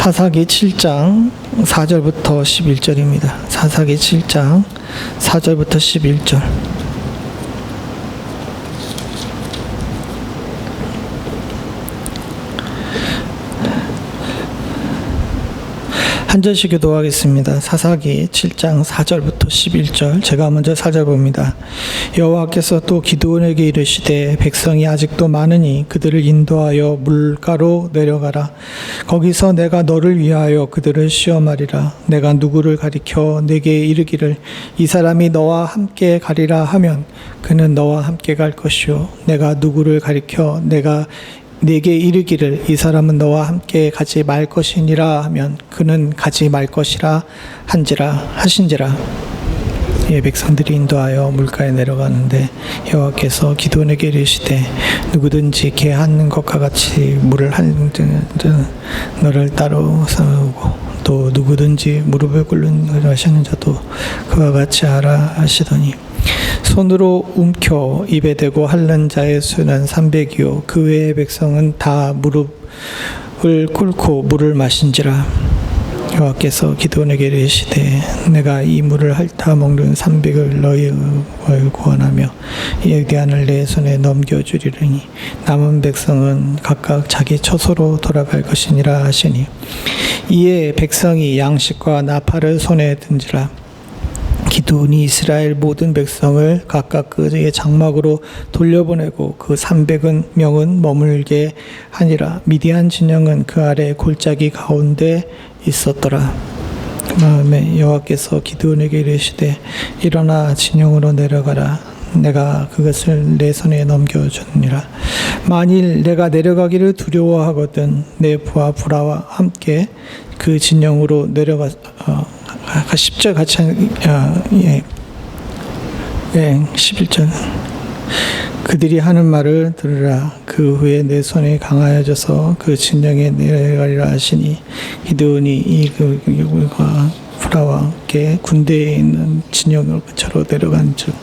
사사기 7장 4절부터 11절입니다. 사사기 7장 4절부터 11절. 한 절씩 기도하겠습니다. 사사기 7장 4절부터 11절. 제가 먼저 4절 봅니다. 여호와께서 또 기드온에게 이르시되 백성이 아직도 많으니 그들을 인도하여 물가로 내려가라. 거기서 내가 너를 위하여 그들을 시험하리라. 내가 누구를 가리켜 내게 이르기를 이 사람이 너와 함께 가리라 하면 그는 너와 함께 갈 것이요 내가 누구를 가리켜 내게 이르기를 이 사람은 너와 함께 가지 말 것이니라 하면 그는 가지 말 것이라 하신지라. 예, 백성들이 인도하여 물가에 내려가는데 여호와께서 기드온에게 이르시되 누구든지 개 핥는 것과 같이 물을 핥는 너를 따라오고 또 누구든지 무릎을 꿇는 하시는 자도 그와 같이 하라 하시더니 손으로 움켜 입에 대고 핥는 자의 수는 300이요 그 외의 백성은 다 무릎을 꿇고 물을 마신지라. 여호와께서 기드온에게 이르시되 내가 이 물을 핥아 먹는 300을 너희를 구원하며 이 에디안을 내 손에 넘겨주리니 남은 백성은 각각 자기 처소로 돌아갈 것이니라 하시니 이에 백성이 양식과 나팔을 손에 든지라. 기드온이 이스라엘 모든 백성을 각각 그의 장막으로 돌려보내고 그 300명은 머물게 하니라. 미디안 진영은 그 아래 골짜기 가운데 있었더라. 마음에 여호와께서 기드온에게 이르시되 일어나 진영으로 내려가라. 내가 그것을 내 손에 넘겨주느니라. 만일 내가 내려가기를 두려워하거든 내 부하 부라와 함께 그 진영으로 내려가 10절 같이 11절. 그들이 하는 말을 들으라. 그 후에 내 손이 강하여져서 그 진영에 내려가리라 하시니 기드온이 이과 부라와 함께 군대에 있는 진영으로 그처로 내려간즉.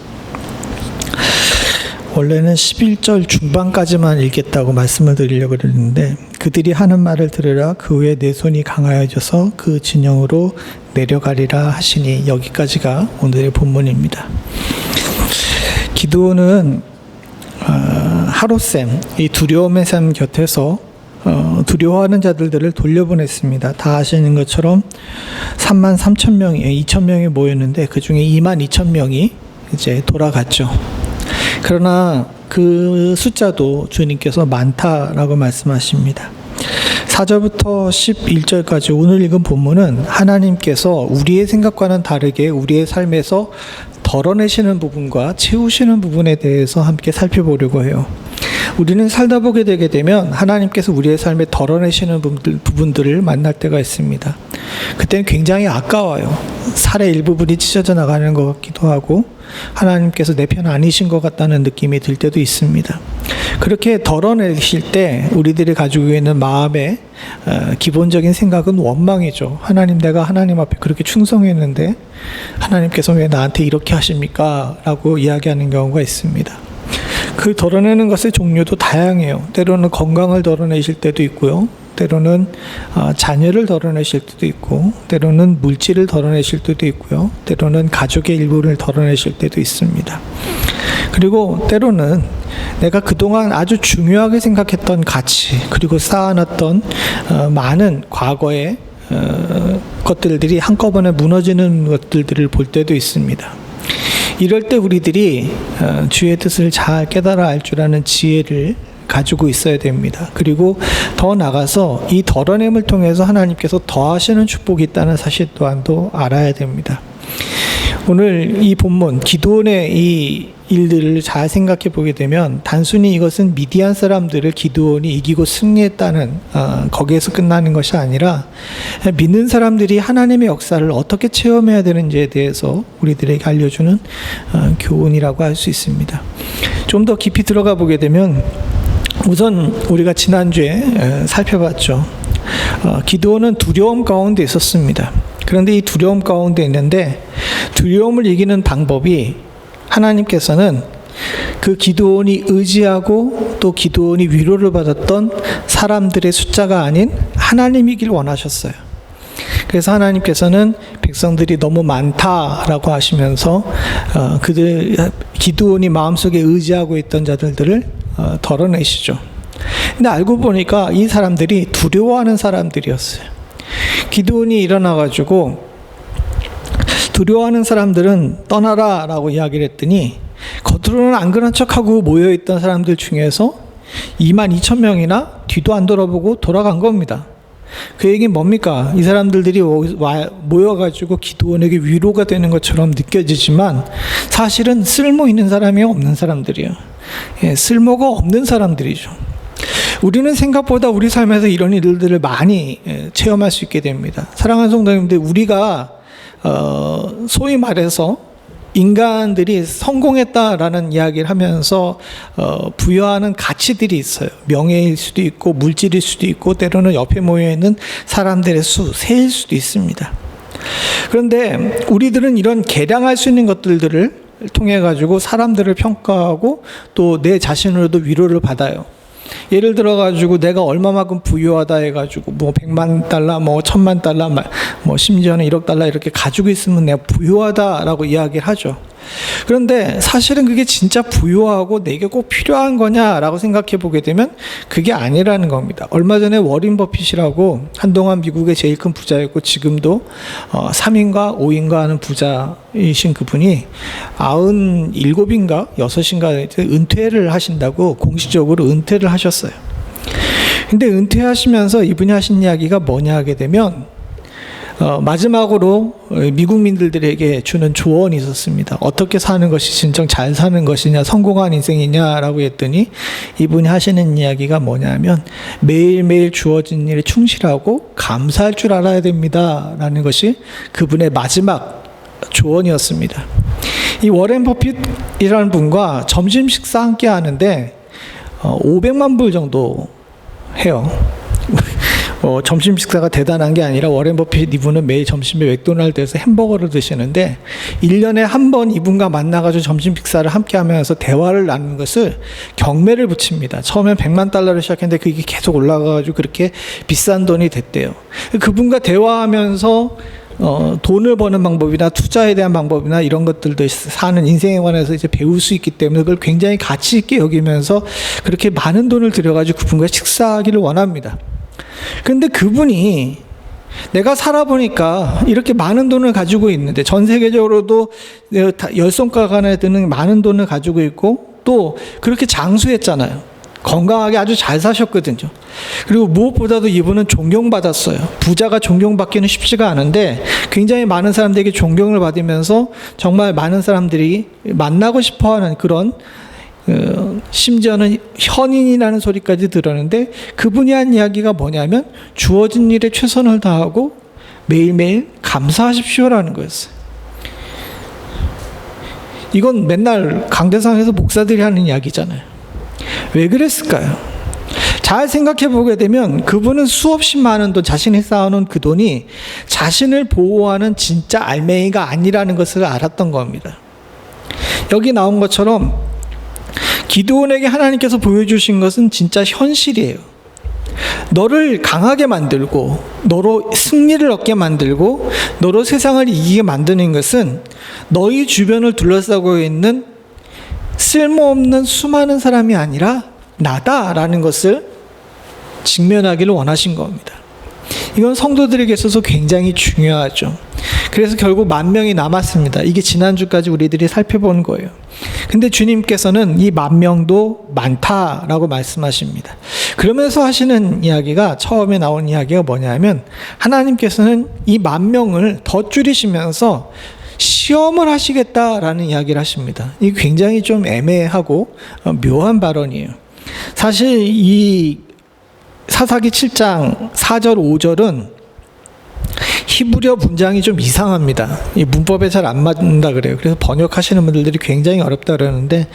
원래는 11절 중반까지만 읽겠다고 말씀을 드리려고 그랬는데 그들이 하는 말을 들으라. 그 후에 내 손이 강하여져서 그 진영으로 내려가리라 하시니 여기까지가 오늘의 본문입니다. 기드온은 하룻샘, 이 두려움의 샘 곁에서 두려워하는 자들을 돌려보냈습니다. 다 아시는 것처럼 33,000명이 2,000명이 모였는데 그 중에 22,000명이 이제 돌아갔죠. 그러나 그 숫자도 주님께서 많다라고 말씀하십니다. 4절부터 11절까지 오늘 읽은 본문은 하나님께서 우리의 생각과는 다르게 우리의 삶에서 덜어내시는 부분과 채우시는 부분에 대해서 함께 살펴보려고 해요. 우리는 살다 보게 되게 되면 하나님께서 우리의 삶에 덜어내시는 부분들을 만날 때가 있습니다. 그때는 굉장히 아까워요. 살의 일부분이 찢어져 나가는 것 같기도 하고 하나님께서 내 편 아니신 것 같다는 느낌이 들 때도 있습니다. 그렇게 덜어내실 때 우리들이 가지고 있는 마음의 기본적인 생각은 원망이죠. 하나님, 내가 하나님 앞에 그렇게 충성했는데 하나님께서 왜 나한테 이렇게 하십니까? 라고 이야기하는 경우가 있습니다. 그 덜어내는 것의 종류도 다양해요. 때로는 건강을 덜어내실 때도 있고요. 때로는 자녀를 덜어내실 때도 있고 때로는 물질을 덜어내실 때도 있고요. 때로는 가족의 일부를 덜어내실 때도 있습니다. 그리고 때로는 내가 그동안 아주 중요하게 생각했던 가치 그리고 쌓아놨던 많은 과거의 것들이 한꺼번에 무너지는 것들을 볼 때도 있습니다. 이럴 때 우리들이 주의 뜻을 잘 깨달아 알 줄 아는 지혜를 가지고 있어야 됩니다. 그리고 더 나아가서 이 덜어냄을 통해서 하나님께서 더하시는 축복이 있다는 사실 또한도 알아야 됩니다. 오늘 이 본문 기드온의 이 일들을 잘 생각해 보게 되면 단순히 이것은 미디안 사람들을 기드온이 이기고 승리했다는 거기에서 끝나는 것이 아니라 믿는 사람들이 하나님의 역사를 어떻게 체험해야 되는지에 대해서 우리들에게 알려주는 교훈이라고 할 수 있습니다. 좀 더 깊이 들어가 보게 되면 우선 우리가 지난주에 살펴봤죠. 기드온은 두려움 가운데 있었습니다. 그런데 이 두려움 가운데 있는데 두려움을 이기는 방법이 하나님께서는 그 기드온이 의지하고 또 기드온이 위로를 받았던 사람들의 숫자가 아닌 하나님이길 원하셨어요. 그래서 하나님께서는 백성들이 너무 많다라고 하시면서 기드온이 마음속에 의지하고 있던 자들을 덜어내시죠. 근데 알고 보니까 이 사람들이 두려워하는 사람들이었어요. 기드온이 일어나가지고 두려워하는 사람들은 떠나라 라고 이야기를 했더니 겉으로는 안 그런 척하고 모여있던 사람들 중에서 22,000명이나 뒤도 안 돌아보고 돌아간 겁니다. 그 얘기는 뭡니까? 이 사람들이 모여가지고 기드온에게 위로가 되는 것처럼 느껴지지만 사실은 쓸모 있는 사람이 없는 사람들이에요. 쓸모가 없는 사람들이죠. 우리는 생각보다 우리 삶에서 이런 일들을 많이 체험할 수 있게 됩니다. 사랑하는 성도님들, 우리가 소위 말해서 인간들이 성공했다라는 이야기를 하면서 부여하는 가치들이 있어요. 명예일 수도 있고 물질일 수도 있고 때로는 옆에 모여있는 사람들의 수, 세일 수도 있습니다. 그런데 우리들은 이런 계량할 수 있는 것들을 통해 가지고 사람들을 평가하고 또 내 자신으로도 위로를 받아요. 예를 들어 가지고 내가 얼마만큼 부유하다 해가지고 뭐 100만 달러, 뭐 1000만 달러, 뭐 심지어는 1억 달러 이렇게 가지고 있으면 내가 부유하다라고 이야기를 하죠. 그런데 사실은 그게 진짜 부유하고 내게 꼭 필요한 거냐라고 생각해 보게 되면 그게 아니라는 겁니다. 얼마 전에 워렌 버핏이라고 한동안 미국의 제일 큰 부자였고 지금도 3인가 5인가 하는 부자이신 그분이 97인가 6인가 은퇴를 하신다고 공식적으로 은퇴를 하셨어요. 근데 은퇴하시면서 이분이 하신 이야기가 뭐냐 하게 되면 마지막으로 미국민들에게 주는 조언이 있었습니다. 어떻게 사는 것이 진정 잘 사는 것이냐, 성공한 인생이냐라고 했더니 이분이 하시는 이야기가 뭐냐면 매일매일 주어진 일에 충실하고 감사할 줄 알아야 됩니다라는 것이 그분의 마지막 조언이었습니다. 이 워렌 버핏이라는 분과 점심 식사 함께 하는데 500만 불 정도 해요. 점심 식사가 대단한 게 아니라 워렌 버핏 이분은 매일 점심에 맥도날드에서 햄버거를 드시는데 1년에 한 번 이분과 만나가지고 점심 식사를 함께 하면서 대화를 나누는 것을 경매를 붙입니다. 처음엔 100만 달러를 시작했는데 그게 계속 올라가가지고 그렇게 비싼 돈이 됐대요. 그분과 대화하면서 돈을 버는 방법이나 투자에 대한 방법이나 이런 것들도 사는 인생에 관해서 이제 배울 수 있기 때문에 그걸 굉장히 가치 있게 여기면서 그렇게 많은 돈을 들여가지고 그분과 식사하기를 원합니다. 근데 그분이 내가 살아보니까 이렇게 많은 돈을 가지고 있는데 전 세계적으로도 10손가락 안에 드는 많은 돈을 가지고 있고 또 그렇게 장수했잖아요. 건강하게 아주 잘 사셨거든요. 그리고 무엇보다도 이분은 존경받았어요. 부자가 존경받기는 쉽지가 않은데 굉장히 많은 사람들에게 존경을 받으면서 정말 많은 사람들이 만나고 싶어하는 그런 심지어는 현인이라는 소리까지 들었는데 그분이 한 이야기가 뭐냐면 주어진 일에 최선을 다하고 매일매일 감사하십시오라는 거였어요. 이건 맨날 강대상에서 목사들이 하는 이야기잖아요. 왜 그랬을까요? 잘 생각해 보게 되면 그분은 수없이 많은 돈, 자신이 쌓아놓은 그 돈이 자신을 보호하는 진짜 알맹이가 아니라는 것을 알았던 겁니다. 여기 나온 것처럼 기드온에게 하나님께서 보여주신 것은 진짜 현실이에요. 너를 강하게 만들고 너로 승리를 얻게 만들고 너로 세상을 이기게 만드는 것은 너희 주변을 둘러싸고 있는 쓸모없는 수많은 사람이 아니라 나다라는 것을 직면하기를 원하신 겁니다. 이건 성도들에게 있어서 굉장히 중요하죠. 그래서 결국 10,000명이 남았습니다. 이게 지난주까지 우리들이 살펴본 거예요. 근데 주님께서는 이 10,000명도 많다라고 말씀하십니다. 그러면서 하시는 이야기가 처음에 나온 이야기가 뭐냐면 하나님께서는 이 10,000명을 더 줄이시면서 시험을 하시겠다라는 이야기를 하십니다. 이게 굉장히 좀 애매하고 묘한 발언이에요. 사실 이 사사기 7장 4절 5절은 히브리어 문장이 좀 이상합니다. 이 문법에 잘 안 맞는다 그래요. 그래서 번역하시는 분들이 굉장히 어렵다 그러는데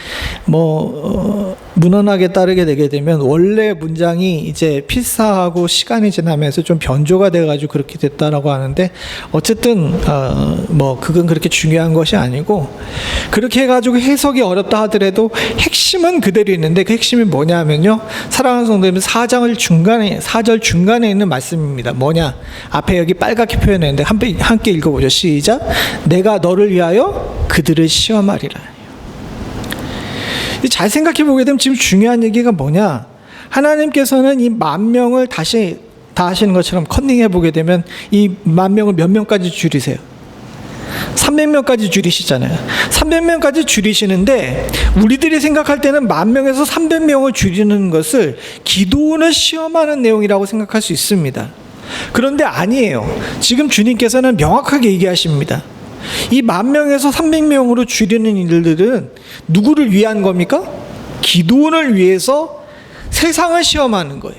문헌학에 따르게 되게 되면 원래 문장이 이제 필사하고 시간이 지나면서 좀 변조가 돼가지고 그렇게 됐다라고 하는데, 어쨌든 뭐 그건 그렇게 중요한 것이 아니고, 그렇게 해가지고 해석이 어렵다 하더라도 핵심은 그대로 있는데, 그 핵심이 뭐냐면요, 사랑하는 성도님, 4절 중간에 있는 말씀입니다. 뭐냐, 앞에 여기 빨갛게 표현했는데 함께 읽어보죠. 시작. 내가 너를 위하여 그들을 시험하리라. 잘 생각해 보게 되면 지금 중요한 얘기가 뭐냐, 하나님께서는 이 10,000명을 다시 다 하시는 것처럼 컨닝해 보게 되면 이 10,000명을 몇 명까지 줄이세요? 300명까지 줄이시잖아요. 300명까지 줄이시는데, 우리들이 생각할 때는 10,000명에서 300명을 줄이는 것을 기도원을 시험하는 내용이라고 생각할 수 있습니다. 그런데 아니에요. 지금 주님께서는 명확하게 얘기하십니다. 이 10,000명에서 300명으로 줄이는 일들은 누구를 위한 겁니까? 기도원을 위해서 세상을 시험하는 거예요.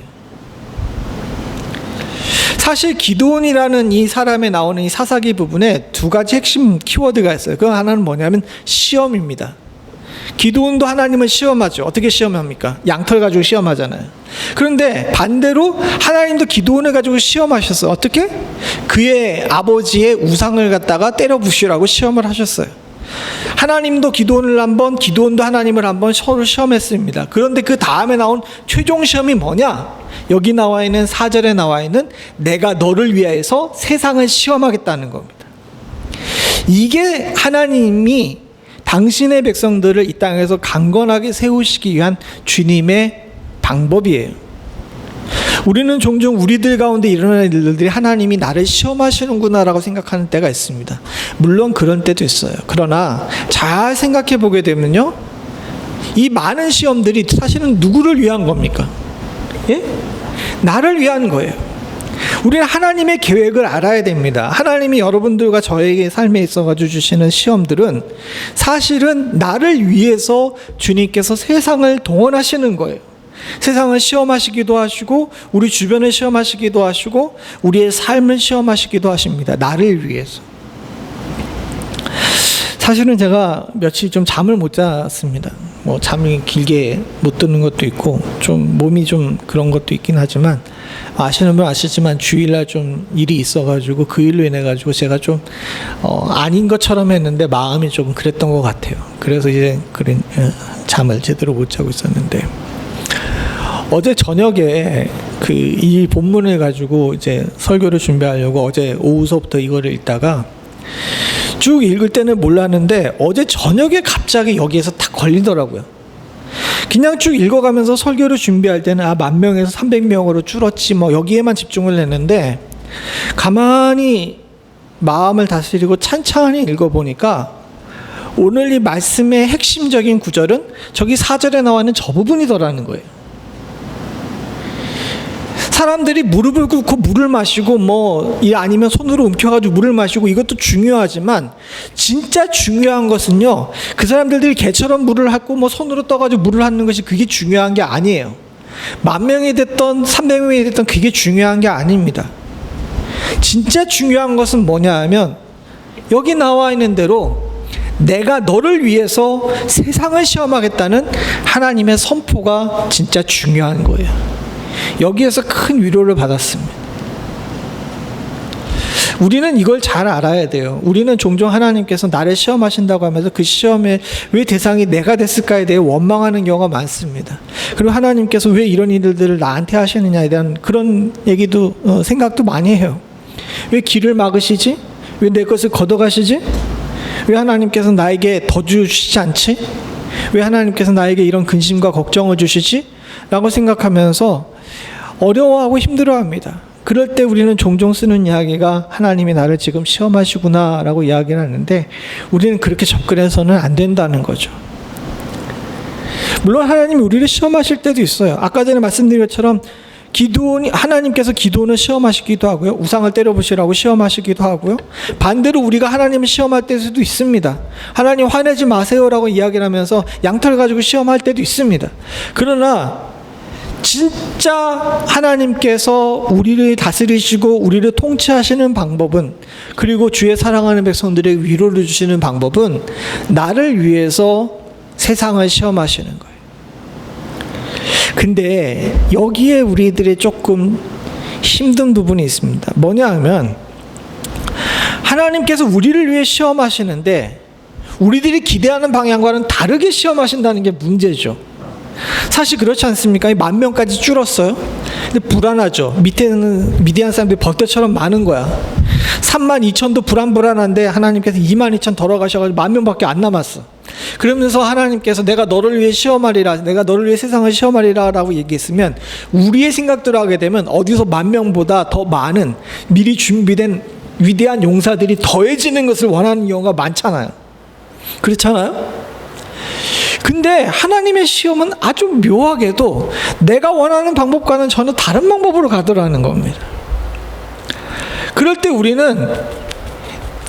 사실 기도원이라는 이 사람에 나오는 이 사사기 부분에 두 가지 핵심 키워드가 있어요. 그 하나는 뭐냐면 시험입니다. 기도원도 하나님을 시험하죠. 어떻게 시험합니까? 양털 가지고 시험하잖아요. 그런데 반대로 하나님도 기도원을 가지고 시험하셨어요. 어떻게? 그의 아버지의 우상을 갖다가 때려 부수라고 시험을 하셨어요. 하나님도 기도원을 한번, 기도원도 하나님을 한번 서로 시험했습니다. 그런데 그 다음에 나온 최종 시험이 뭐냐? 여기 나와 있는 4절에 나와 있는 내가 너를 위하여서 세상을 시험하겠다는 겁니다. 이게 하나님이 당신의 백성들을 이 땅에서 강건하게 세우시기 위한 주님의 방법이에요. 우리는 종종 우리들 가운데 일어나는 일들이 하나님이 나를 시험하시는구나라고 생각하는 때가 있습니다. 물론 그런 때도 있어요. 그러나 잘 생각해 보게 되면요, 이 많은 시험들이 사실은 누구를 위한 겁니까? 예? 나를 위한 거예요. 우리는 하나님의 계획을 알아야 됩니다. 하나님이 여러분들과 저에게 삶에 있어가지고 주시는 시험들은 사실은 나를 위해서 주님께서 세상을 동원하시는 거예요. 세상을 시험하시기도 하시고, 우리 주변을 시험하시기도 하시고, 우리의 삶을 시험하시기도 하십니다. 나를 위해서. 사실은 제가 며칠 좀 잠을 못 잤습니다. 뭐 잠이 길게 못 드는 것도 있고, 좀 몸이 좀 그런 것도 있긴 하지만, 아시는 분 아시지만 주일날 좀 일이 있어가지고 그 일로 인해 가지고 제가 좀 아닌 것처럼 했는데 마음이 조금 그랬던 것 같아요. 그래서 이제 잠을 제대로 못 자고 있었는데, 어제 저녁에 그 이 본문을 가지고 이제 설교를 준비하려고 어제 오후서부터 이거를 읽다가 쭉 읽을 때는 몰랐는데 어제 저녁에 갑자기 여기에서 탁 걸리더라고요. 그냥 쭉 읽어가면서 설교를 준비할 때는 10,000명에서 300명으로 줄었지 뭐 여기에만 집중을 했는데, 가만히 마음을 다스리고 찬찬히 읽어보니까 오늘 이 말씀의 핵심적인 구절은 저기 4절에 나와 있는 저 부분이더라는 거예요. 사람들이 무릎을 꿇고 물을 마시고 아니면 손으로 움켜가지고 물을 마시고, 이것도 중요하지만 진짜 중요한 것은요, 그 사람들이 개처럼 물을 하고 손으로 떠가지고 물을 하는 것이 그게 중요한 게 아니에요. 10,000명이 됐던 300명이 됐던 그게 중요한 게 아닙니다. 진짜 중요한 것은 뭐냐 하면 여기 나와 있는 대로 내가 너를 위해서 세상을 시험하겠다는 하나님의 선포가 진짜 중요한 거예요. 여기에서 큰 위로를 받았습니다. 우리는 이걸 잘 알아야 돼요. 우리는 종종 하나님께서 나를 시험하신다고 하면서 그 시험에 왜 대상이 내가 됐을까에 대해 원망하는 경우가 많습니다. 그리고 하나님께서 왜 이런 일들을 나한테 하시느냐에 대한 그런 얘기도 생각도 많이 해요. 왜 길을 막으시지? 왜 내 것을 걷어가시지? 왜 하나님께서 나에게 더 주시지 않지? 왜 하나님께서 나에게 이런 근심과 걱정을 주시지? 라고 생각하면서 어려워하고 힘들어합니다. 그럴 때 우리는 종종 쓰는 이야기가 하나님이 나를 지금 시험하시구나 라고 이야기를 하는데, 우리는 그렇게 접근해서는 안 된다는 거죠. 물론 하나님이 우리를 시험하실 때도 있어요. 아까 전에 말씀드린 것처럼 하나님께서 기도원을 시험하시기도 하고요, 우상을 때려보시라고 시험하시기도 하고요, 반대로 우리가 하나님을 시험할 때도 있습니다. 하나님 화내지 마세요라고 이야기를 하면서 양털 가지고 시험할 때도 있습니다. 그러나 진짜 하나님께서 우리를 다스리시고 우리를 통치하시는 방법은, 그리고 주의 사랑하는 백성들에게 위로를 주시는 방법은 나를 위해서 세상을 시험하시는 거예요. 근데 여기에 우리들의 조금 힘든 부분이 있습니다. 뭐냐 하면 하나님께서 우리를 위해 시험하시는데 우리들이 기대하는 방향과는 다르게 시험하신다는 게 문제죠. 사실 그렇지 않습니까? 10,000명까지 줄었어요. 근데 불안하죠. 밑에는 미디안 사람들이 벌떼처럼 많은 거야. 32,000도 불안한데 하나님께서 22,000 덜어가셔가지고 10,000명밖에 안 남았어. 그러면서 하나님께서 내가 너를 위해 시험하리라, 내가 너를 위해 세상을 시험하리라 라고 얘기했으면 우리의 생각대로 하게 되면 어디서 10,000명보다 더 많은 미리 준비된 위대한 용사들이 더해지는 것을 원하는 경우가 많잖아요. 그렇잖아요? 근데 하나님의 시험은 아주 묘하게도 내가 원하는 방법과는 전혀 다른 방법으로 가더라는 겁니다. 그럴 때 우리는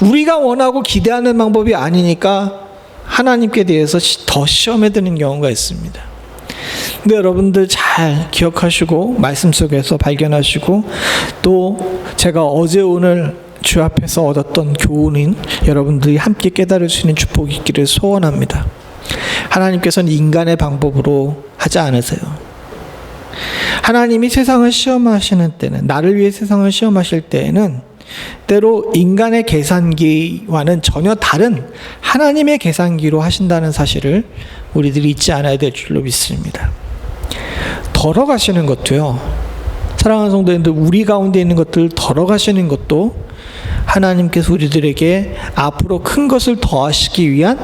우리가 원하고 기대하는 방법이 아니니까 하나님께 대해서 더 시험에 드는 경우가 있습니다. 근데 여러분들 잘 기억하시고 말씀 속에서 발견하시고 또 제가 어제 오늘 주 앞에서 얻었던 교훈인 여러분들이 함께 깨달을 수 있는 축복이 있기를 소원합니다. 하나님께서는 인간의 방법으로 하지 않으세요. 하나님이 세상을 시험하시는 때는, 나를 위해 세상을 시험하실 때에는 때로 인간의 계산기와는 전혀 다른 하나님의 계산기로 하신다는 사실을 우리들이 잊지 않아야 될 줄로 믿습니다. 덜어가시는 것도요, 사랑하는 성도님들, 우리 가운데 있는 것들을 덜어가시는 것도 하나님께서 우리들에게 앞으로 큰 것을 더하시기 위한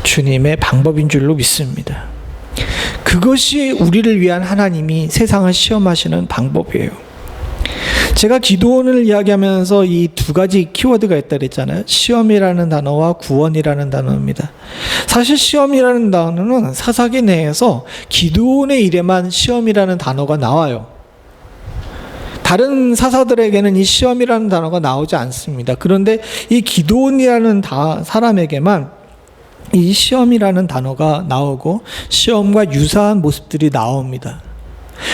주님의 방법인 줄로 믿습니다. 그것이 우리를 위한 하나님이 세상을 시험하시는 방법이에요. 제가 기도원을 이야기하면서 이 두 가지 키워드가 있다 그랬잖아요. 시험이라는 단어와 구원이라는 단어입니다. 사실 시험이라는 단어는 사사기 내에서 기도원의 일에만 시험이라는 단어가 나와요. 다른 사사들에게는 이 시험이라는 단어가 나오지 않습니다. 그런데 이 기도원이라는 사람에게만 이 시험이라는 단어가 나오고 시험과 유사한 모습들이 나옵니다.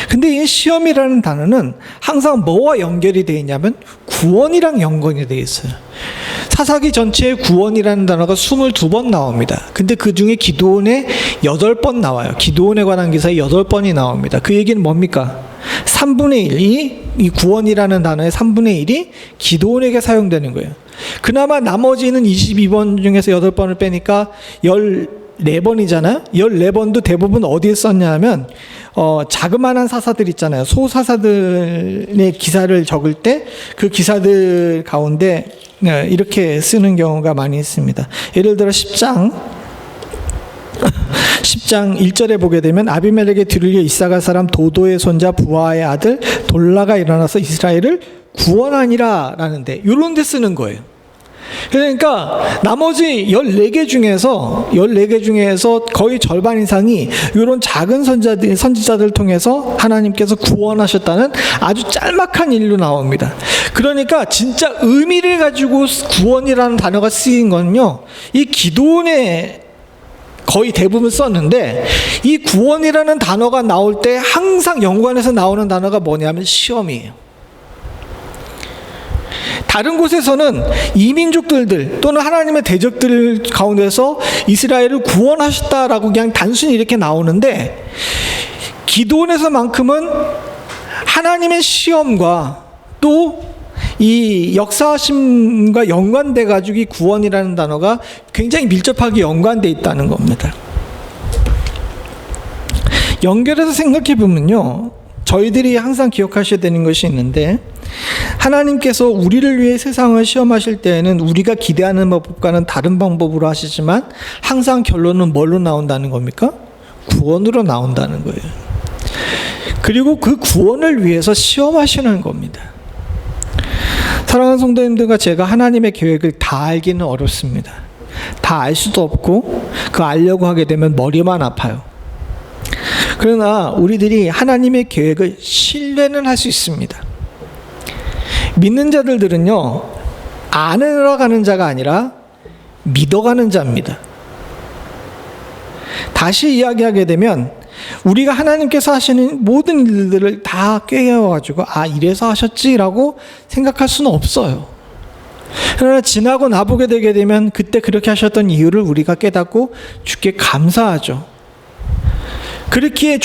근데 이 시험이라는 단어는 항상 뭐와 연결이 되어 있냐면 구원이랑 연관이 되어 있어요. 사사기 전체에 구원이라는 단어가 22번 나옵니다. 근데 그 중에 기도원에 8번 나와요. 기도원에 관한 기사에 8번이 나옵니다. 그 얘기는 뭡니까? 3분의 1이, 이 구원이라는 단어의 3분의 1이 기도원에게 사용되는 거예요. 그나마 나머지는 22번 중에서 8번을 빼니까 14번이잖아요. 14번도 대부분 어디에 썼냐 하면 자그마한 사사들 있잖아요. 소사사들의 기사를 적을 때 그 기사들 가운데 이렇게 쓰는 경우가 많이 있습니다. 예를 들어 10장 1절에 보게 되면 아비멜렉의 뒤를 이어 이사갈 사람 도도의 손자 부하의 아들 돌라가 일어나서 이스라엘을 구원하니라 라는데 이런 데 쓰는 거예요. 그러니까 나머지 14개 중에서 거의 절반 이상이 이런 작은 선지자들을 통해서 하나님께서 구원하셨다는 아주 짤막한 일로 나옵니다. 그러니까 진짜 의미를 가지고 구원이라는 단어가 쓰인 건요, 이 기도원에 거의 대부분 썼는데, 이 구원이라는 단어가 나올 때 항상 연관해서 나오는 단어가 뭐냐면 시험이에요. 다른 곳에서는 이민족들 또는 하나님의 대적들 가운데서 이스라엘을 구원하셨다라고 그냥 단순히 이렇게 나오는데, 기도원에서만큼은 하나님의 시험과 또 이 역사하심과 연관돼 가지고 이 구원이라는 단어가 굉장히 밀접하게 연관돼 있다는 겁니다. 연결해서 생각해 보면요, 저희들이 항상 기억하셔야 되는 것이 있는데, 하나님께서 우리를 위해 세상을 시험하실 때에는 우리가 기대하는 방법과는 다른 방법으로 하시지만 항상 결론은 뭘로 나온다는 겁니까? 구원으로 나온다는 거예요. 그리고 그 구원을 위해서 시험하시는 겁니다. 사랑하는 성도님들과 제가 하나님의 계획을 다 알기는 어렵습니다. 다 알 수도 없고 그 알려고 하게 되면 머리만 아파요. 그러나 우리들이 하나님의 계획을 신뢰는 할 수 있습니다. 믿는 자들은요, 안으로 가는 자가 아니라 믿어가는 자입니다. 다시 이야기하게 되면 우리가 하나님께서 하시는 모든 일들을 다 꿰어가지고 이래서 하셨지라고 생각할 수는 없어요. 그러나 지나고 나보게 되게 되면 그때 그렇게 하셨던 이유를 우리가 깨닫고 주께 감사하죠. 그렇기에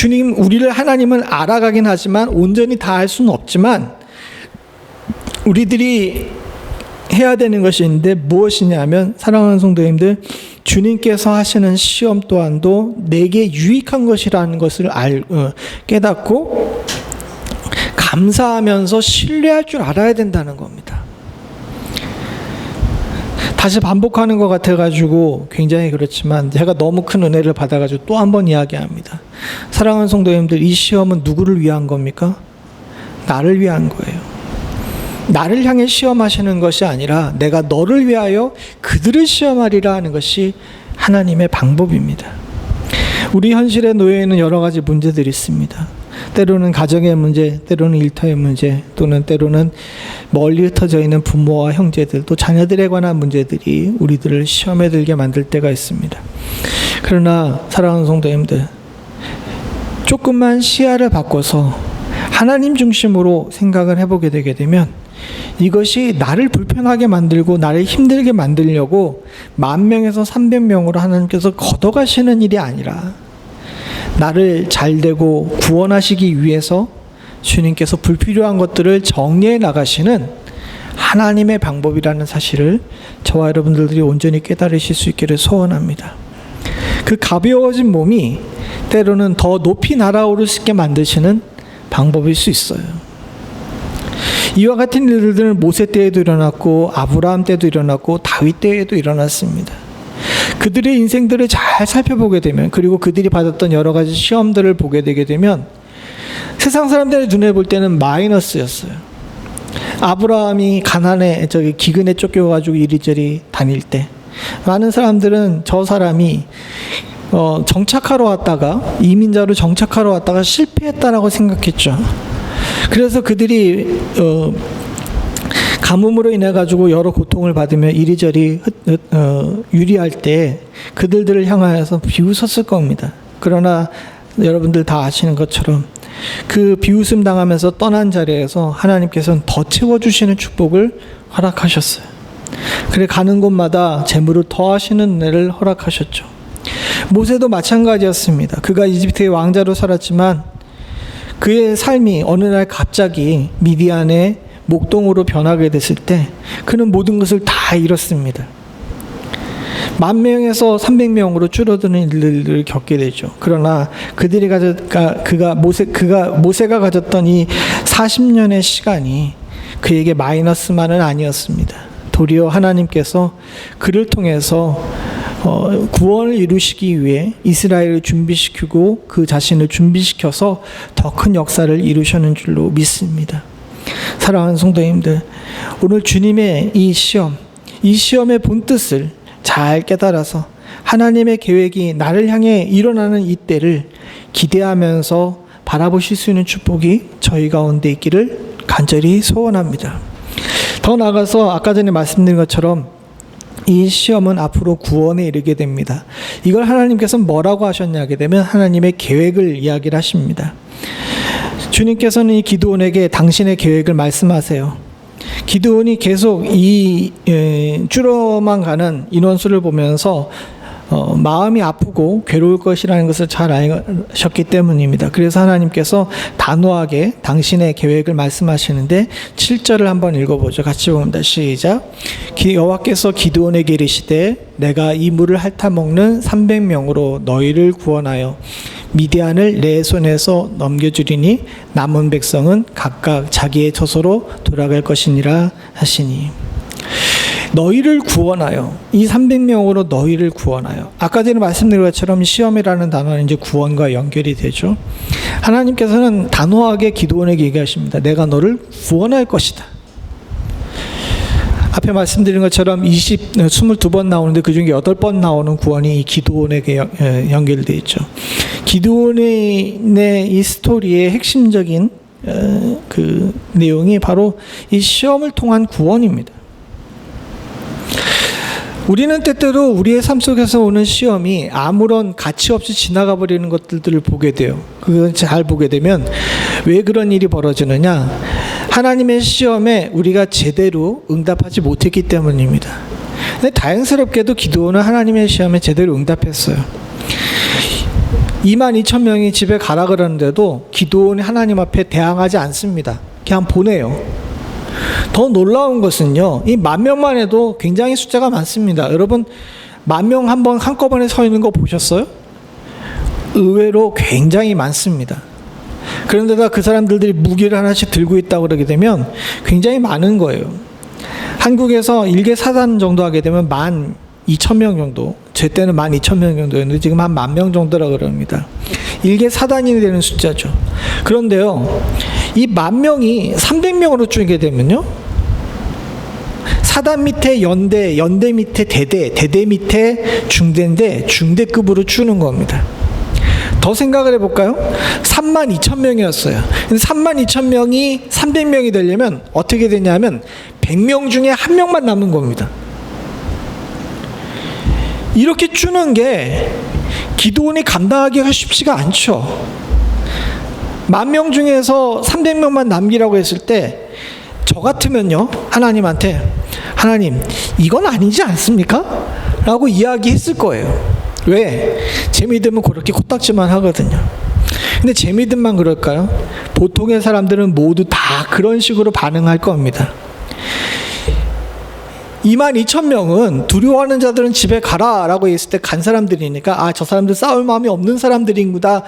하나님은 알아가긴 하지만 온전히 다 할 수는 없지만 우리들이 해야 되는 것이 있는데 무엇이냐면, 사랑하는 성도님들, 주님께서 하시는 시험 또한도 내게 유익한 것이라는 것을 깨닫고 감사하면서 신뢰할 줄 알아야 된다는 겁니다. 다시 반복하는 것 같아가지고 굉장히 그렇지만 제가 너무 큰 은혜를 받아가지고 또 한 번 이야기합니다. 사랑하는 성도님들, 이 시험은 누구를 위한 겁니까? 나를 위한 거예요. 나를 향해 시험하시는 것이 아니라 내가 너를 위하여 그들을 시험하리라 하는 것이 하나님의 방법입니다. 우리 현실에 놓여 있는 여러 가지 문제들이 있습니다. 때로는 가정의 문제, 때로는 일터의 문제, 또는 때로는 멀리 흩어져 있는 부모와 형제들, 또 자녀들에 관한 문제들이 우리들을 시험에 들게 만들 때가 있습니다. 그러나 사랑하는 성도님들, 조금만 시야를 바꿔서 하나님 중심으로 생각을 해보게 되게 되면 이것이 나를 불편하게 만들고 나를 힘들게 만들려고 10,000명에서 300명으로 하나님께서 걷어가시는 일이 아니라 나를 잘되고 구원하시기 위해서 주님께서 불필요한 것들을 정리해 나가시는 하나님의 방법이라는 사실을 저와 여러분들이 온전히 깨달으실 수 있기를 소원합니다. 그 가벼워진 몸이 때로는 더 높이 날아오를 수 있게 만드시는 방법일 수 있어요. 이와 같은 일들은 모세 때에도 일어났고 아브라함 때도 일어났고 다윗 때에도 일어났습니다. 그들의 인생들을 잘 살펴보게 되면, 그리고 그들이 받았던 여러 가지 시험들을 보게 되게 되면 세상 사람들의 눈에 볼 때는 마이너스였어요. 아브라함이 기근에 쫓겨가지고 이리저리 다닐 때 많은 사람들은 저 사람이 정착하러 왔다가, 이민자로 정착하러 왔다가 실패했다라고 생각했죠. 그래서 그들이 가뭄으로 인해 가지고 여러 고통을 받으며 이리저리 유리할 때 그들을 향하여서 비웃었을 겁니다. 그러나 여러분들 다 아시는 것처럼 그 비웃음 당하면서 떠난 자리에서 하나님께서는 더 채워주시는 축복을 허락하셨어요. 그래 가는 곳마다 재물을 더하시는 은혜를 허락하셨죠. 모세도 마찬가지였습니다. 그가 이집트의 왕자로 살았지만 그의 삶이 어느 날 갑자기 미디안의 목동으로 변하게 됐을 때 그는 모든 것을 다 잃었습니다. 10,000명에서 300명으로 줄어드는 일들을 겪게 되죠. 그러나 모세가 가졌던 이 40년의 시간이 그에게 마이너스만은 아니었습니다. 도리어 하나님께서 그를 통해서 구원을 이루시기 위해 이스라엘을 준비시키고 그 자신을 준비시켜서 더 큰 역사를 이루셨는 줄로 믿습니다. 사랑하는 성도님들, 오늘 주님의 이 시험의 본뜻을 잘 깨달아서 하나님의 계획이 나를 향해 일어나는 이때를 기대하면서 바라보실 수 있는 축복이 저희 가운데 있기를 간절히 소원합니다. 더 나아가서 아까 전에 말씀드린 것처럼 이 시험은 앞으로 구원에 이르게 됩니다. 이걸 하나님께서 뭐라고 하셨냐 하게 되면 하나님의 계획을 이야기를 하십니다. 주님께서는 이 기드온에게 당신의 계획을 말씀하세요. 기드온이 계속 줄어만 가는 인원수를 보면서 마음이 아프고 괴로울 것이라는 것을 잘 아셨기 때문입니다. 그래서 하나님께서 단호하게 당신의 계획을 말씀하시는데 7절을 한번 읽어보죠. 같이 봅니다. 시작. 여호와께서 기드온에게 이르시되 내가 이 물을 핥아먹는 300명으로 너희를 구원하여 미디안을 내 손에서 넘겨주리니 남은 백성은 각각 자기의 처소로 돌아갈 것이니라 하시니. 너희를 구원하여, 이 300명으로 너희를 구원하여. 아까 전에 말씀드린 것처럼 시험이라는 단어는 이제 구원과 연결이 되죠. 하나님께서는 단호하게 기드온에게 얘기하십니다. 내가 너를 구원할 것이다. 앞에 말씀드린 것처럼 22번 나오는데 그중에 8번 나오는 구원이 이 기드온에게 연결되어 있죠. 기드온의 이 스토리의 핵심적인 그 내용이 바로 이 시험을 통한 구원입니다. 우리는 때때로 우리의 삶 속에서 오는 시험이 아무런 가치 없이 지나가 버리는 것들을 보게 돼요. 그걸 잘 보게 되면 왜 그런 일이 벌어지느냐? 하나님의 시험에 우리가 제대로 응답하지 못했기 때문입니다. 근데 다행스럽게도 기드온은 하나님의 시험에 제대로 응답했어요. 22,000명이 집에 가라 그러는데도 기드온이 하나님 앞에 대항하지 않습니다. 그냥 보내요. 더 놀라운 것은요, 이 10,000명만 해도 굉장히 숫자가 많습니다. 여러분, 10,000명 한꺼번에 서 있는 거 보셨어요? 의외로 굉장히 많습니다. 그런데다 그 사람들이 무기를 하나씩 들고 있다고 그러게 되면 굉장히 많은 거예요. 한국에서 일개 사단 정도 하게 되면 12,000명 정도, 제 때는 12,000명 정도였는데 지금 한 10,000명 정도라고 그럽니다. 일개 사단이 되는 숫자죠. 그런데요, 이 10,000명이 300명으로 줄게 되면요, 사단 밑에 연대, 연대 밑에 대대, 대대 밑에 중대인데 중대급으로 주는 겁니다. 더 생각을 해볼까요? 32,000명이었어요. 근데 32,000명이 300명이 되려면 어떻게 되냐면 100명 중에 1명만 남은 겁니다. 이렇게 주는 게 기드온이 감당하기가 쉽지가 않죠. 10,000명 중에서 300명만 남기라고 했을 때 저 같으면요, 하나님한테 하나님 이건 아니지 않습니까? 라고 이야기했을 거예요. 왜? 제 믿음은 그렇게 코딱지만 하거든요. 근데 제 믿음만 그럴까요? 보통의 사람들은 모두 다 그런 식으로 반응할 겁니다. 22,000명은 두려워하는 자들은 집에 가라 라고 했을 때 간 사람들이니까, 아, 저 사람들 싸울 마음이 없는 사람들인구나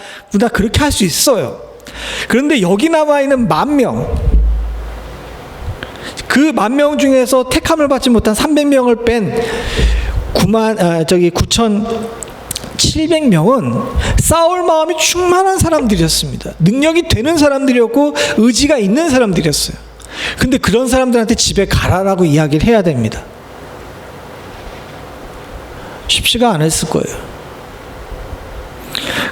그렇게 할 수 있어요. 그런데 여기 남아있는 10,000명, 그 10,000명 중에서 택함을 받지 못한 300명을 뺀 9,700명은 싸울 마음이 충만한 사람들이었습니다. 능력이 되는 사람들이었고 의지가 있는 사람들이었어요. 근데 그런 사람들한테 집에 가라라고 이야기를 해야 됩니다. 쉽지가 않았을 거예요.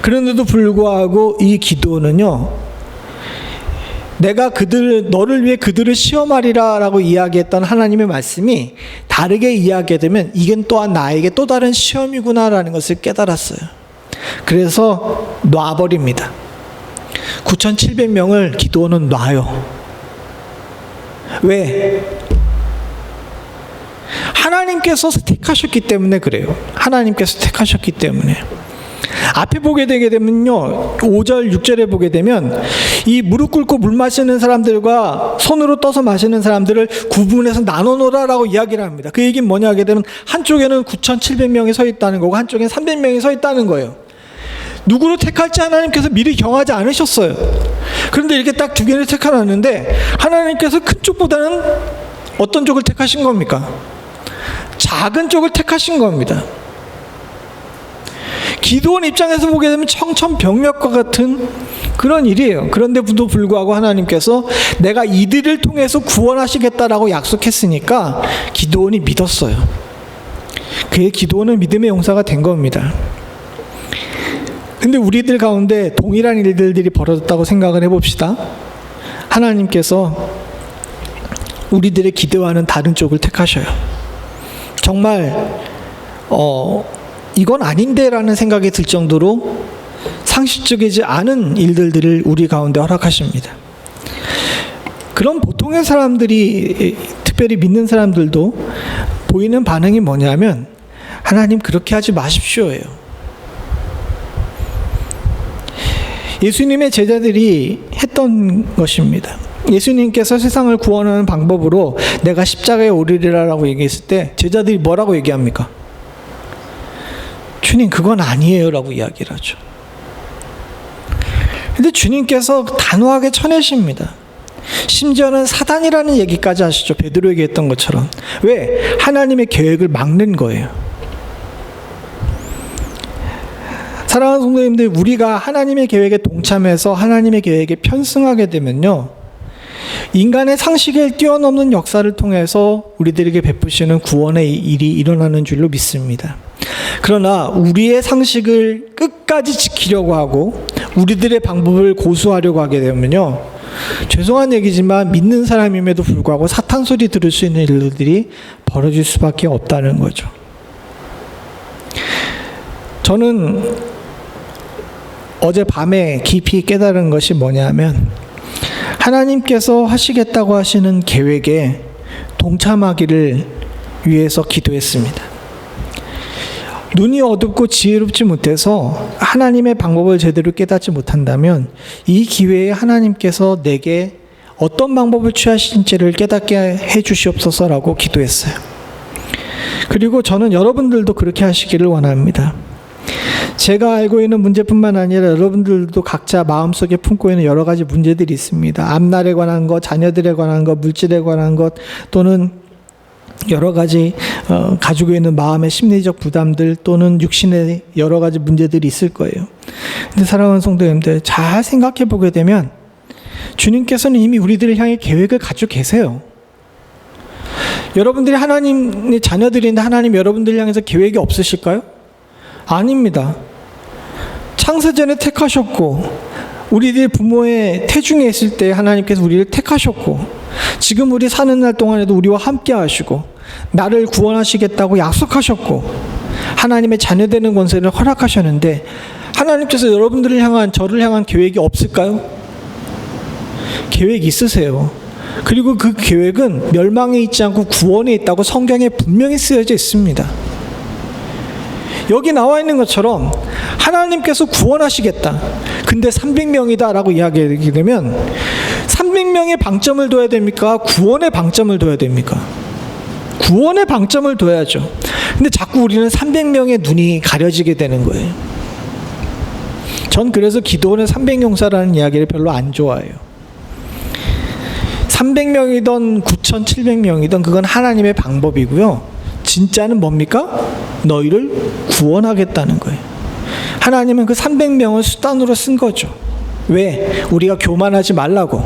그런데도 불구하고 이 기드온은요, 내가 너를 위해 그들을 시험하리라 라고 이야기했던 하나님의 말씀이 다르게 이야기되면 이게 또한 나에게 또 다른 시험이구나 라는 것을 깨달았어요. 그래서 놔버립니다. 9,700명을 기드온은 놔요. 왜? 하나님께서 택하셨기 때문에 그래요. 하나님께서 택하셨기 때문에. 앞에 보게 되게 되면요, 5절 6절에 보게 되면 이 무릎 꿇고 물 마시는 사람들과 손으로 떠서 마시는 사람들을 구분해서 나눠놓으라라고 이야기를 합니다. 그 얘기는 뭐냐 하게 되면 한쪽에는 9,700명이 서 있다는 거고 한쪽에는 300명이 서 있다는 거예요. 누구를 택할지 하나님께서 미리 정하지 않으셨어요. 그런데 이렇게 딱 두 개를 택해놨는데 하나님께서 큰 쪽보다는 어떤 쪽을 택하신 겁니까? 작은 쪽을 택하신 겁니다. 기드온 입장에서 보게 되면 청천벽력과 같은 그런 일이에요. 그런데도 불구하고 하나님께서 내가 이들을 통해서 구원하시겠다라고 약속했으니까 기드온이 믿었어요. 그의 기드온은 믿음의 용사가 된 겁니다. 근데 우리들 가운데 동일한 일들이 벌어졌다고 생각을 해봅시다. 하나님께서 우리들의 기대와는 다른 쪽을 택하셔요. 정말 이건 아닌데 라는 생각이 들 정도로 상식적이지 않은 일들을 우리 가운데 허락하십니다. 그럼 보통의 사람들이, 특별히 믿는 사람들도 보이는 반응이 뭐냐면 하나님 그렇게 하지 마십시오예요. 예수님의 제자들이 했던 것입니다. 예수님께서 세상을 구원하는 방법으로 내가 십자가에 오르리라라고 얘기했을 때 제자들이 뭐라고 얘기합니까? 주님 그건 아니에요 라고 이야기를 하죠. 근데 주님께서 단호하게 쳐내십니다. 심지어는 사단이라는 얘기까지 하시죠. 베드로에게 했던 것처럼. 왜? 하나님의 계획을 막는 거예요. 사랑하는 성도님들, 우리가 하나님의 계획에 동참해서 하나님의 계획에 편승하게 되면요, 인간의 상식을 뛰어넘는 역사를 통해서 우리들에게 베푸시는 구원의 일이 일어나는 줄로 믿습니다. 그러나 우리의 상식을 끝까지 지키려고 하고 우리들의 방법을 고수하려고 하게 되면요, 죄송한 얘기지만 믿는 사람임에도 불구하고 사탄 소리 들을 수 있는 일들이 벌어질 수밖에 없다는 거죠. 저는 어젯밤에 깊이 깨달은 것이 뭐냐면 하나님께서 하시겠다고 하시는 계획에 동참하기를 위해서 기도했습니다. 눈이 어둡고 지혜롭지 못해서 하나님의 방법을 제대로 깨닫지 못한다면 이 기회에 하나님께서 내게 어떤 방법을 취하신지를 깨닫게 해 주시옵소서라고 기도했어요. 그리고 저는 여러분들도 그렇게 하시기를 원합니다. 제가 알고 있는 문제뿐만 아니라 여러분들도 각자 마음속에 품고 있는 여러 가지 문제들이 있습니다. 앞날에 관한 것, 자녀들에 관한 것, 물질에 관한 것, 또는 여러 가지 가지고 있는 마음의 심리적 부담들, 또는 육신의 여러 가지 문제들이 있을 거예요. 근데 사랑하는 성도님들, 잘 생각해 보게 되면 주님께서는 이미 우리들을 향해 계획을 가지고 계세요. 여러분들이 하나님의 자녀들인데 하나님 여러분들을 향해서 계획이 없으실까요? 아닙니다. 창세전에 택하셨고, 우리들 부모의 태중에 있을 때 하나님께서 우리를 택하셨고, 지금 우리 사는 날 동안에도 우리와 함께 하시고, 나를 구원하시겠다고 약속하셨고, 하나님의 자녀되는 권세를 허락하셨는데, 하나님께서 여러분들을 향한, 저를 향한 계획이 없을까요? 계획이 있으세요. 그리고 그 계획은 멸망에 있지 않고 구원에 있다고 성경에 분명히 쓰여져 있습니다. 여기 나와 있는 것처럼 하나님께서 구원하시겠다. 근데 300명이다 라고 이야기하게 되면 300명의 방점을 둬야 됩니까? 구원의 방점을 둬야 됩니까? 구원의 방점을 둬야죠. 근데 자꾸 우리는 300명의 눈이 가려지게 되는 거예요. 전 그래서 기도원의 300용사라는 이야기를 별로 안 좋아해요. 300명이든 9,700명이든 그건 하나님의 방법이고요. 진짜는 뭡니까? 너희를 구원하겠다는 거예요. 하나님은 그 300명을 수단으로 쓴 거죠. 왜? 우리가 교만하지 말라고.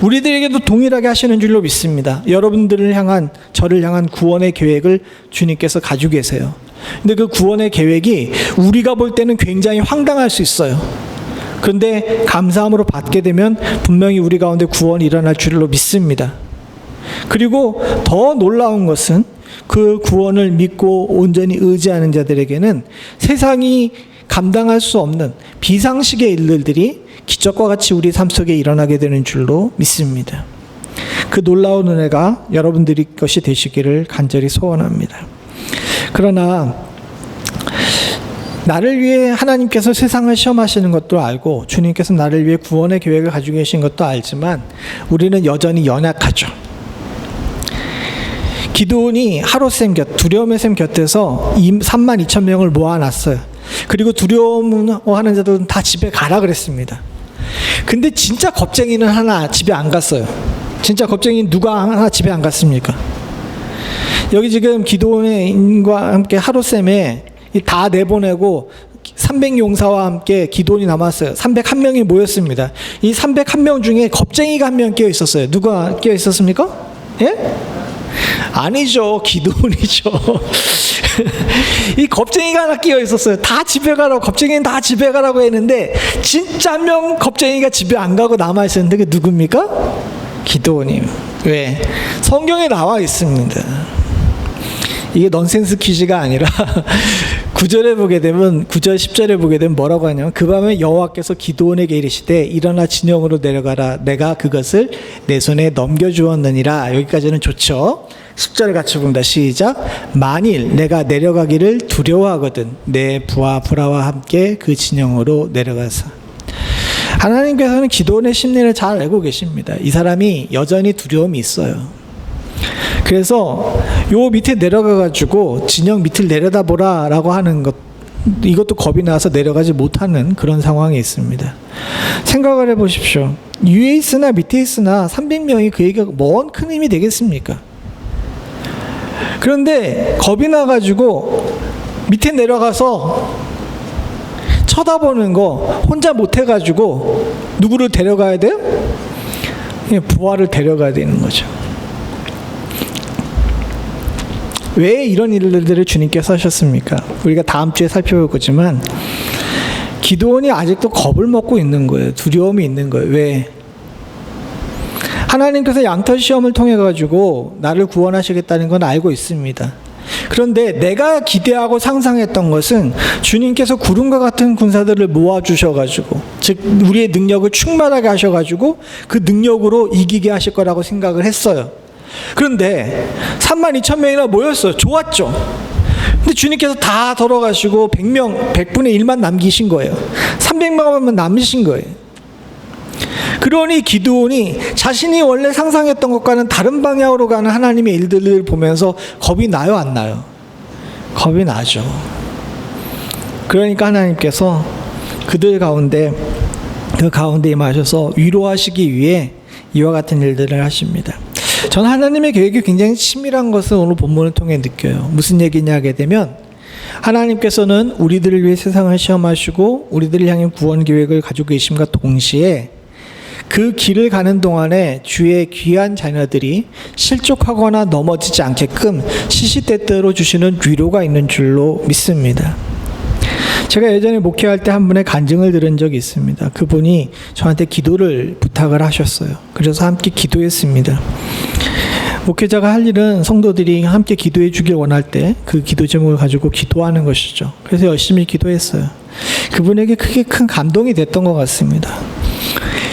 우리들에게도 동일하게 하시는 줄로 믿습니다. 여러분들을 향한, 저를 향한 구원의 계획을 주님께서 가지고 계세요. 근데 그 구원의 계획이 우리가 볼 때는 굉장히 황당할 수 있어요. 그런데 감사함으로 받게 되면 분명히 우리 가운데 구원이 일어날 줄로 믿습니다. 그리고 더 놀라운 것은 그 구원을 믿고 온전히 의지하는 자들에게는 세상이 감당할 수 없는 비상식의 일들이 기적과 같이 우리 삶 속에 일어나게 되는 줄로 믿습니다. 그 놀라운 은혜가 여러분들의 것이 되시기를 간절히 소원합니다. 그러나 나를 위해 하나님께서 세상을 시험하시는 것도 알고 주님께서 나를 위해 구원의 계획을 가지고 계신 것도 알지만 우리는 여전히 연약하죠. 기드온이 하롯샘 곁, 두려움의 샘 곁에서 32,000명을 모아놨어요. 그리고 두려워하는 자들은 다 집에 가라 그랬습니다. 근데 진짜 겁쟁이는 하나 집에 안 갔어요. 진짜 겁쟁이는 누가 하나 집에 안 갔습니까? 여기 지금 기드온과 함께 하롯샘에 다 내보내고 300용사와 함께 기드온이 남았어요. 301명이 모였습니다. 이 301명 중에 겁쟁이가 한 명 끼어 있었어요. 누가 끼어 있었습니까? 예? 아니죠. 기드온이죠. 이 겁쟁이가 하나 끼어 있었어요. 다 집에 가라고, 겁쟁이는 다 집에 가라고 했는데 진짜 한 명 겁쟁이가 집에 안 가고 남아 있었는데 그게 누굽니까? 기드온이에요. 왜? 성경에 나와 있습니다. 이게 넌센스 퀴즈가 아니라 9절에 보게 되면 9절 10절에 보게 되면 뭐라고 하냐면 그 밤에 여호와께서 기드온에게 이르시되 일어나 진영으로 내려가라 내가 그것을 내 손에 넘겨주었느니라. 여기까지는 좋죠. 10절 같이 봅니다. 시작. 만일 내가 내려가기를 두려워하거든 내 부하 브라와 함께 그 진영으로 내려가서. 하나님께서는 기드온의 심리를 잘 알고 계십니다. 이 사람이 여전히 두려움이 있어요. 그래서 요 밑에 내려가가지고 진영 밑을 내려다보라 라고 하는 것, 이것도 겁이 나서 내려가지 못하는 그런 상황이 있습니다. 생각을 해보십시오. 위에 있으나 밑에 있으나 300명이 그에게 뭔 큰 힘이 되겠습니까? 그런데 겁이 나가지고 밑에 내려가서 쳐다보는 거 혼자 못해가지고 누구를 데려가야 돼요? 부하를 데려가야 되는 거죠. 왜 이런 일들을 주님께서 하셨습니까? 우리가 다음 주에 살펴볼 거지만 기드온이 아직도 겁을 먹고 있는 거예요. 두려움이 있는 거예요. 왜? 하나님께서 양털 시험을 통해 가지고 나를 구원하시겠다는 건 알고 있습니다. 그런데 내가 기대하고 상상했던 것은 주님께서 구름과 같은 군사들을 모아주셔가지고 즉 우리의 능력을 충만하게 하셔가지고 그 능력으로 이기게 하실 거라고 생각을 했어요. 그런데 32,000명이나 모였어요. 좋았죠. 근데 주님께서 다 돌아가시고 100분의 1만 남기신 거예요. 300명만 남으신 거예요. 그러니 기드온이 자신이 원래 상상했던 것과는 다른 방향으로 가는 하나님의 일들을 보면서 겁이 나요, 안 나요? 겁이 나죠. 그러니까 하나님께서 그 가운데 임하셔서 위로하시기 위해 이와 같은 일들을 하십니다. 저는 하나님의 계획이 굉장히 치밀한 것을 오늘 본문을 통해 느껴요. 무슨 얘기냐 하게 되면 하나님께서는 우리들을 위해 세상을 시험하시고 우리들을 향해 구원 계획을 가지고 계심과 동시에 그 길을 가는 동안에 주의 귀한 자녀들이 실족하거나 넘어지지 않게끔 시시때때로 주시는 위로가 있는 줄로 믿습니다. 제가 예전에 목회할 때 한 분의 간증을 들은 적이 있습니다. 그분이 저한테 기도를 부탁을 하셨어요. 그래서 함께 기도했습니다. 목회자가 할 일은 성도들이 함께 기도해 주길 원할 때 그 기도 제목을 가지고 기도하는 것이죠. 그래서 열심히 기도했어요. 그분에게 크게 큰 감동이 됐던 것 같습니다.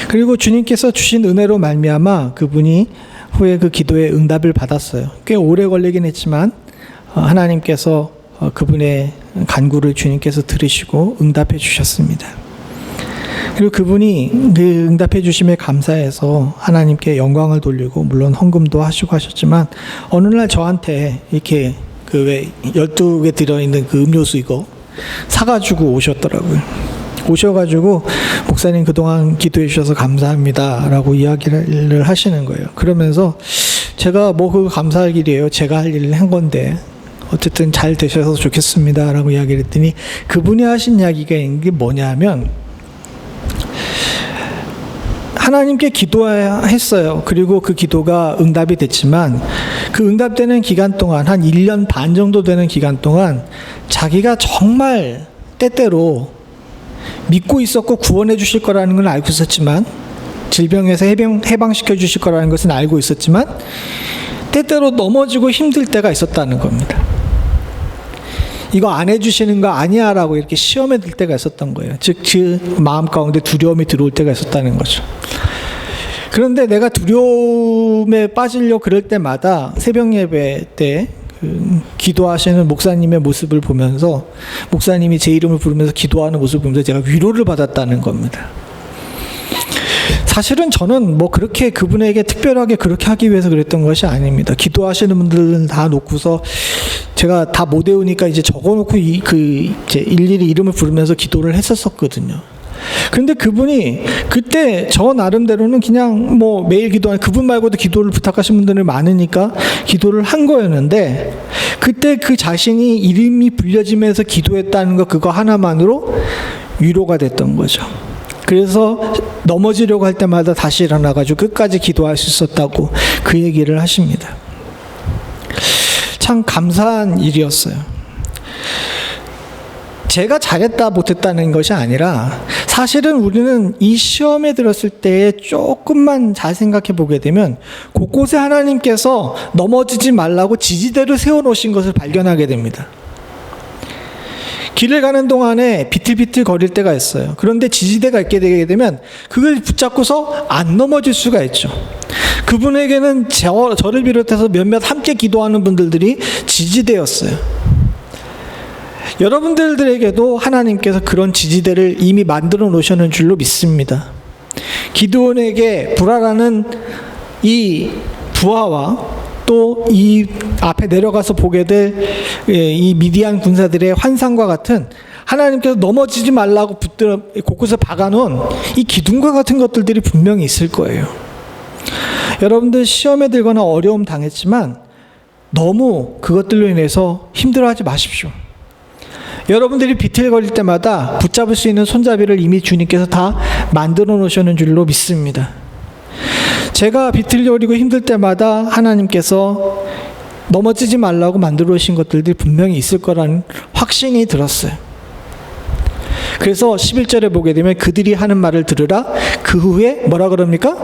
그리고 주님께서 주신 은혜로 말미암아 그분이 후에 그 기도에 응답을 받았어요. 꽤 오래 걸리긴 했지만 하나님께서 그분의 간구를 주님께서 들으시고 응답해 주셨습니다. 그리고 그분이 그 응답해 주심에 감사해서 하나님께 영광을 돌리고 물론 헌금도 하시고 하셨지만 어느 날 저한테 이렇게 그 왜 12개 들어있는 그 음료수 이거 사가지고 오셨더라고요. 오셔가지고 목사님 그동안 기도해 주셔서 감사합니다 라고 이야기를 하시는 거예요. 그러면서 제가 뭐 그 감사할 일이에요. 제가 할 일을 한 건데 어쨌든 잘 되셔서 좋겠습니다 라고 이야기를 했더니 그분이 하신 이야기가 있는 게 뭐냐면 하나님께 기도했어요. 그리고 그 기도가 응답이 됐지만 그 응답되는 기간 동안 한 1년 반 정도 되는 기간 동안 자기가 정말 때때로 믿고 있었고 구원해 주실 거라는 건 알고 있었지만 질병에서 해방시켜 주실 거라는 것은 알고 있었지만 때때로 넘어지고 힘들 때가 있었다는 겁니다. 이거 안 해주시는 거 아니야 라고 이렇게 시험에 들 때가 있었던 거예요. 즉 마음 가운데 두려움이 들어올 때가 있었다는 거죠. 그런데 내가 두려움에 빠지려고 그럴 때마다 새벽 예배 때 기도하시는 목사님의 모습을 보면서 목사님이 제 이름을 부르면서 기도하는 모습을 보면서 제가 위로를 받았다는 겁니다. 사실은 저는 뭐 그렇게 그분에게 특별하게 그렇게 하기 위해서 그랬던 것이 아닙니다. 기도하시는 분들은 다 놓고서 제가 다 못 외우니까 이제 적어놓고 이제 일일이 이름을 부르면서 기도를 했었거든요. 그런데 그분이 그때 저 나름대로는 그냥 뭐 매일 기도하는 그분 말고도 기도를 부탁하신 분들이 많으니까 기도를 한 거였는데 그때 그 자신이 이름이 불려지면서 기도했다는 거 그거 하나만으로 위로가 됐던 거죠. 그래서 넘어지려고 할 때마다 다시 일어나가지고 끝까지 기도할 수 있었다고 그 얘기를 하십니다. 참 감사한 일이었어요. 제가 잘했다 못했다는 것이 아니라 사실은 우리는 이 시험에 들었을 때 조금만 잘 생각해 보게 되면 곳곳에 하나님께서 넘어지지 말라고 지지대를 세워놓으신 것을 발견하게 됩니다. 길을 가는 동안에 비틀비틀 거릴 때가 있어요. 그런데 지지대가 있게 되게 되면 그걸 붙잡고서 안 넘어질 수가 있죠. 그분에게는 저를 비롯해서 몇몇 함께 기도하는 분들이 지지대였어요. 여러분들에게도 하나님께서 그런 지지대를 이미 만들어 놓으셨는 줄로 믿습니다. 기드온에게 불화라는 이 부하와 또 이 앞에 내려가서 보게 될 이 미디안 군사들의 환상과 같은 하나님께서 넘어지지 말라고 곳곳에 박아놓은 이 기둥과 같은 것들이 분명히 있을 거예요. 여러분들 시험에 들거나 어려움 당했지만 너무 그것들로 인해서 힘들어하지 마십시오. 여러분들이 비틀거릴 때마다 붙잡을 수 있는 손잡이를 이미 주님께서 다 만들어 놓으셨는 줄로 믿습니다. 제가 비틀거리고 힘들 때마다 하나님께서 넘어지지 말라고 만들어 놓으신 것들이 분명히 있을 거라는 확신이 들었어요. 그래서 11절에 보게 되면 그들이 하는 말을 들으라. 그 후에 뭐라 그럽니까?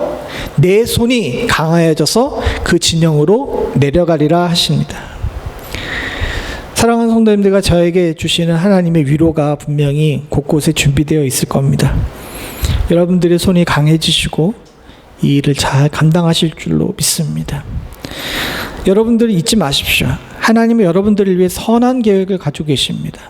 내 손이 강하여져서 그 진영으로 내려가리라 하십니다. 사랑하는 성도님들과 저에게 주시는 하나님의 위로가 분명히 곳곳에 준비되어 있을 겁니다. 여러분들의 손이 강해지시고 이 일을 잘 감당하실 줄로 믿습니다. 여러분들 잊지 마십시오. 하나님은 여러분들을 위해 선한 계획을 가지고 계십니다.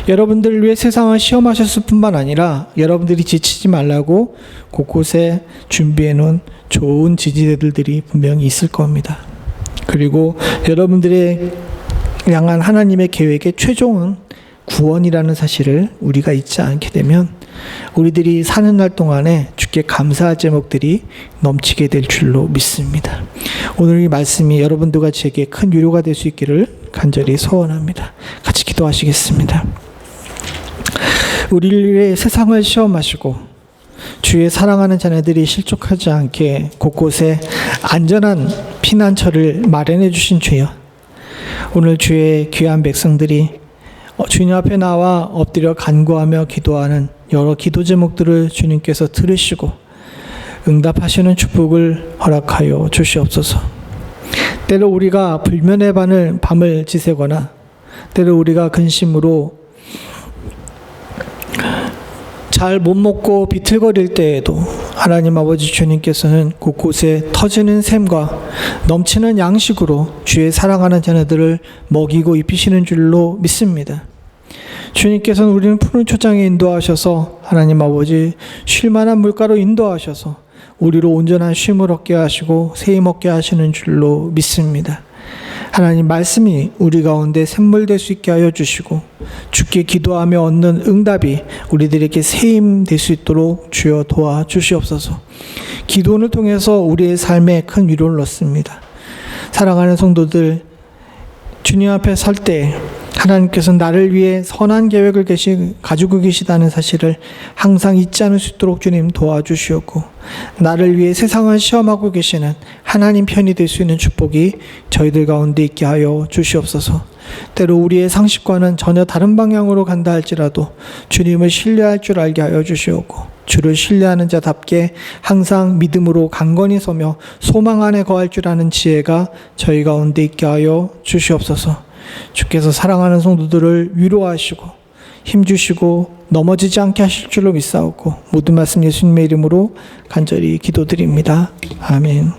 여러분들을 위해 세상을 시험하셨을 뿐만 아니라 여러분들이 지치지 말라고 곳곳에 준비해 놓은 좋은 지지대들이 분명히 있을 겁니다. 그리고 여러분들의 향한 하나님의 계획의 최종은 구원이라는 사실을 우리가 잊지 않게 되면 우리들이 사는 날 동안에 주께 감사할 제목들이 넘치게 될 줄로 믿습니다. 오늘 이 말씀이 여러분들과 제게 큰 위로가 될 수 있기를 간절히 소원합니다. 같이 기도하시겠습니다. 우리를 위해 세상을 시험하시고 주의 사랑하는 자녀들이 실족하지 않게 곳곳에 안전한 피난처를 마련해 주신 주여, 오늘 주의 귀한 백성들이 주님 앞에 나와 엎드려 간구하며 기도하는 여러 기도 제목들을 주님께서 들으시고 응답하시는 축복을 허락하여 주시옵소서. 때로 우리가 불면의 밤을 지새거나 때로 우리가 근심으로 잘 못 먹고 비틀거릴 때에도 하나님 아버지 주님께서는 곳곳에 터지는 샘과 넘치는 양식으로 주의 사랑하는 자녀들을 먹이고 입히시는 줄로 믿습니다. 주님께서는 우리는 푸른 초장에 인도하셔서 하나님 아버지 쉴만한 물가로 인도하셔서 우리로 온전한 쉼을 얻게 하시고 세임 얻게 하시는 줄로 믿습니다. 하나님 말씀이 우리 가운데 샘물될 수 있게 하여 주시고 주께 기도하며 얻는 응답이 우리들에게 세임 될 수 있도록 주여 도와주시옵소서. 기도를 통해서 우리의 삶에 큰 위로를 얻습니다. 사랑하는 성도들, 주님 앞에 설 때 하나님께서 나를 위해 선한 계획을 가지고 계시다는 사실을 항상 잊지 않을 수 있도록 주님 도와주시옵고, 나를 위해 세상을 시험하고 계시는 하나님 편이 될 수 있는 축복이 저희들 가운데 있게 하여 주시옵소서. 때로 우리의 상식과는 전혀 다른 방향으로 간다 할지라도 주님을 신뢰할 줄 알게 하여 주시옵고, 주를 신뢰하는 자답게 항상 믿음으로 강건히 서며 소망 안에 거할 줄 아는 지혜가 저희 가운데 있게 하여 주시옵소서. 주께서 사랑하는 성도들을 위로하시고 힘주시고 넘어지지 않게 하실 줄로 믿사옵고 모든 말씀 예수님의 이름으로 간절히 기도드립니다. 아멘.